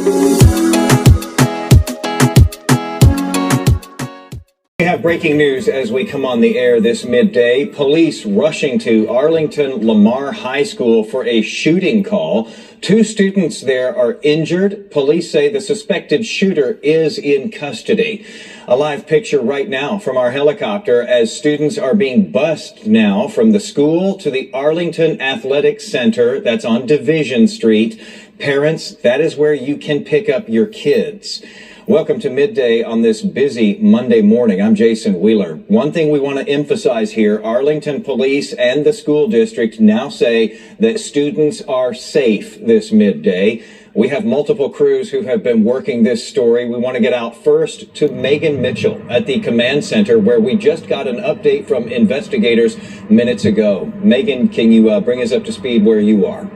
We have breaking news as we come on the air this midday. Police rushing to Arlington Lamar High School for a shooting call. 2 students there are injured. Police say the suspected shooter is in custody. A live picture right now from our helicopter as students are being bused now from the school to the Arlington Athletic Center that's on Division Street. Parents, that is where you can pick up your kids. Welcome to Midday on this busy Monday morning. I'm Jason Wheeler. One thing we want to emphasize here, Arlington Police and the school district now say that students are safe this midday. We have multiple crews who have been working this story. We want to get out first to Megan Mitchell at the command center where we just got an update from investigators minutes ago. Megan, can you bring us up to speed where you are?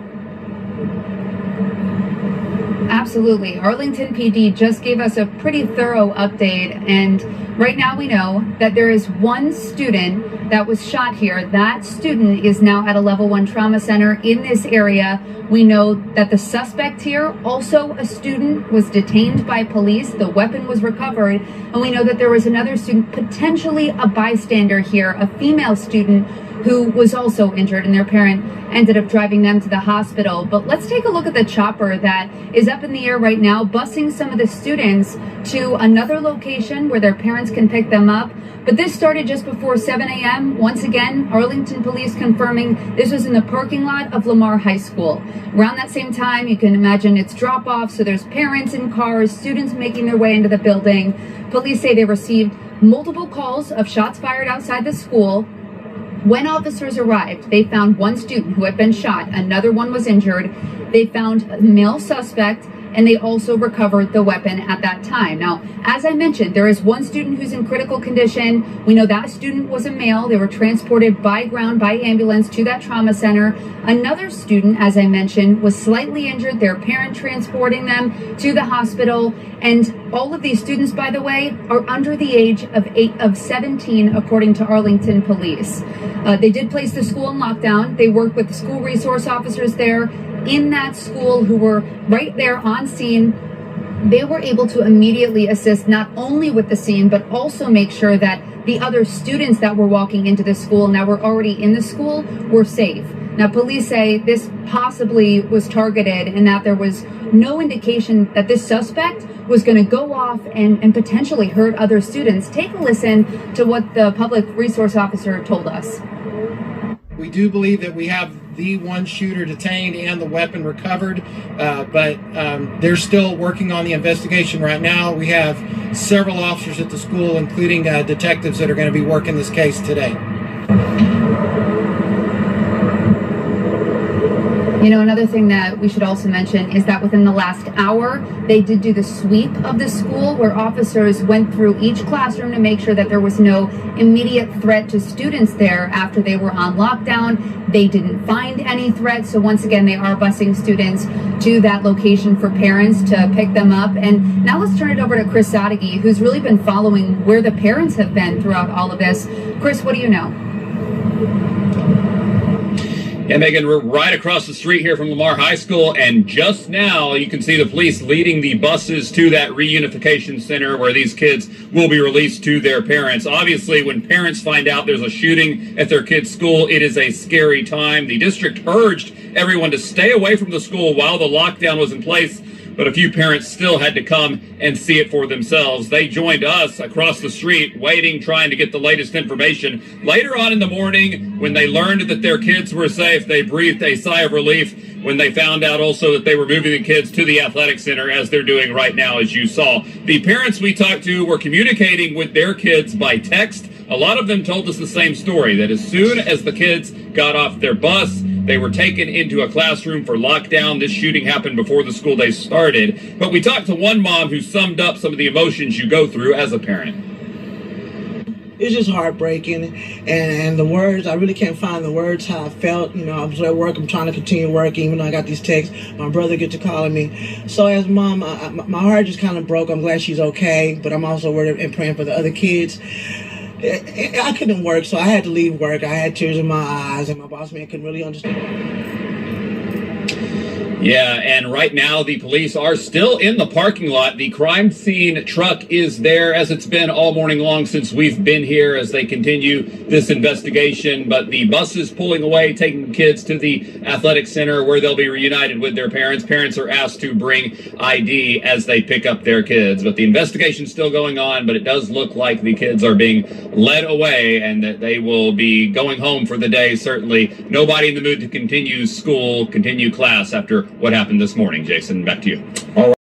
Absolutely. Arlington PD just gave us a pretty thorough update, and right now we know that there is one student that was shot here. That student is now at a level 1 trauma center in this area. We know that the suspect here, also a student, was detained by police. The weapon was recovered, and we know that there was another student, potentially a bystander here, a female student who was also injured, and their parent ended up driving them to the hospital. But let's take a look at the chopper that is up in the air right now, busing some of the students to another location where their parents can pick them up. But this started just before 7 a.m. Once again, Arlington Police confirming this was in the parking lot of Lamar High School. Around that same time, you can imagine it's drop-off, so there's parents in cars, students making their way into the building. Police say they received multiple calls of shots fired outside the school. When officers arrived, they found one student who had been shot. Another one was injured. They found a male suspect, and they also recovered the weapon at that time. Now, as I mentioned, there is one student who's in critical condition. We know that student was a male. They were transported by ground, by ambulance to that trauma center. Another student, as I mentioned, was slightly injured. Their parent transporting them to the hospital. And all of these students, by the way, are under the age of 17, according to Arlington Police. They did place the school in lockdown. They worked with the school resource officers there in that school who were right there on scene. They were able to immediately assist not only with the scene, but also make sure that the other students that were walking into the school and that were already in the school were safe. Now, police say this possibly was targeted and that there was no indication that this suspect was going to go off and potentially hurt other students. Take a listen to what the public resource officer told us. We do believe that we have the one shooter detained and the weapon recovered, but they're still working on the investigation right now. We have several officers at the school, including detectives, that are going to be working this case today. You know, another thing that we should also mention is that within the last hour, they did do the sweep of the school where officers went through each classroom to make sure that there was no immediate threat to students there after they were on lockdown. They didn't find any threats. So once again, they are busing students to that location for parents to pick them up. And now let's turn it over to Chris Sadeghi, who's really been following where the parents have been throughout all of this. Chris, what do you know? Yeah, Megan, we're right across the street here from Lamar High School, and just now you can see the police leading the buses to that reunification center where these kids will be released to their parents. Obviously, when parents find out there's a shooting at their kid's school, it is a scary time. The district urged everyone to stay away from the school while the lockdown was in place, but a few parents still had to come and see it for themselves. They joined us across the street, waiting, trying to get the latest information. Later on in the morning, when they learned that their kids were safe, they breathed a sigh of relief when they found out also that they were moving the kids to the athletic center, as they're doing right now, as you saw. The parents we talked to were communicating with their kids by text. A lot of them told us the same story, that as soon as the kids got off their bus, they were taken into a classroom for lockdown. This shooting happened before the school day started. But we talked to one mom who summed up some of the emotions you go through as a parent. It's just heartbreaking, and the words, I really can't find the words how I felt. You know, I was at work, I'm trying to continue working, even though I got these texts. My brother gets to calling me. So as mom, my heart just kind of broke. I'm glad she's okay, but I'm also worried and praying for the other kids. I couldn't work, so I had to leave work. I had tears in my eyes, and my boss man couldn't really understand. Yeah, and right now the police are still in the parking lot. The crime scene truck is there, as it's been all morning long since we've been here, as they continue this investigation. But the bus is pulling away, taking kids to the athletic center where they'll be reunited with their parents. Parents are asked to bring ID as they pick up their kids. But the investigation's still going on, but it does look like the kids are being led away and that they will be going home for the day. Certainly nobody in the mood to continue school, continue class after what happened this morning. Jason, back to you. All right.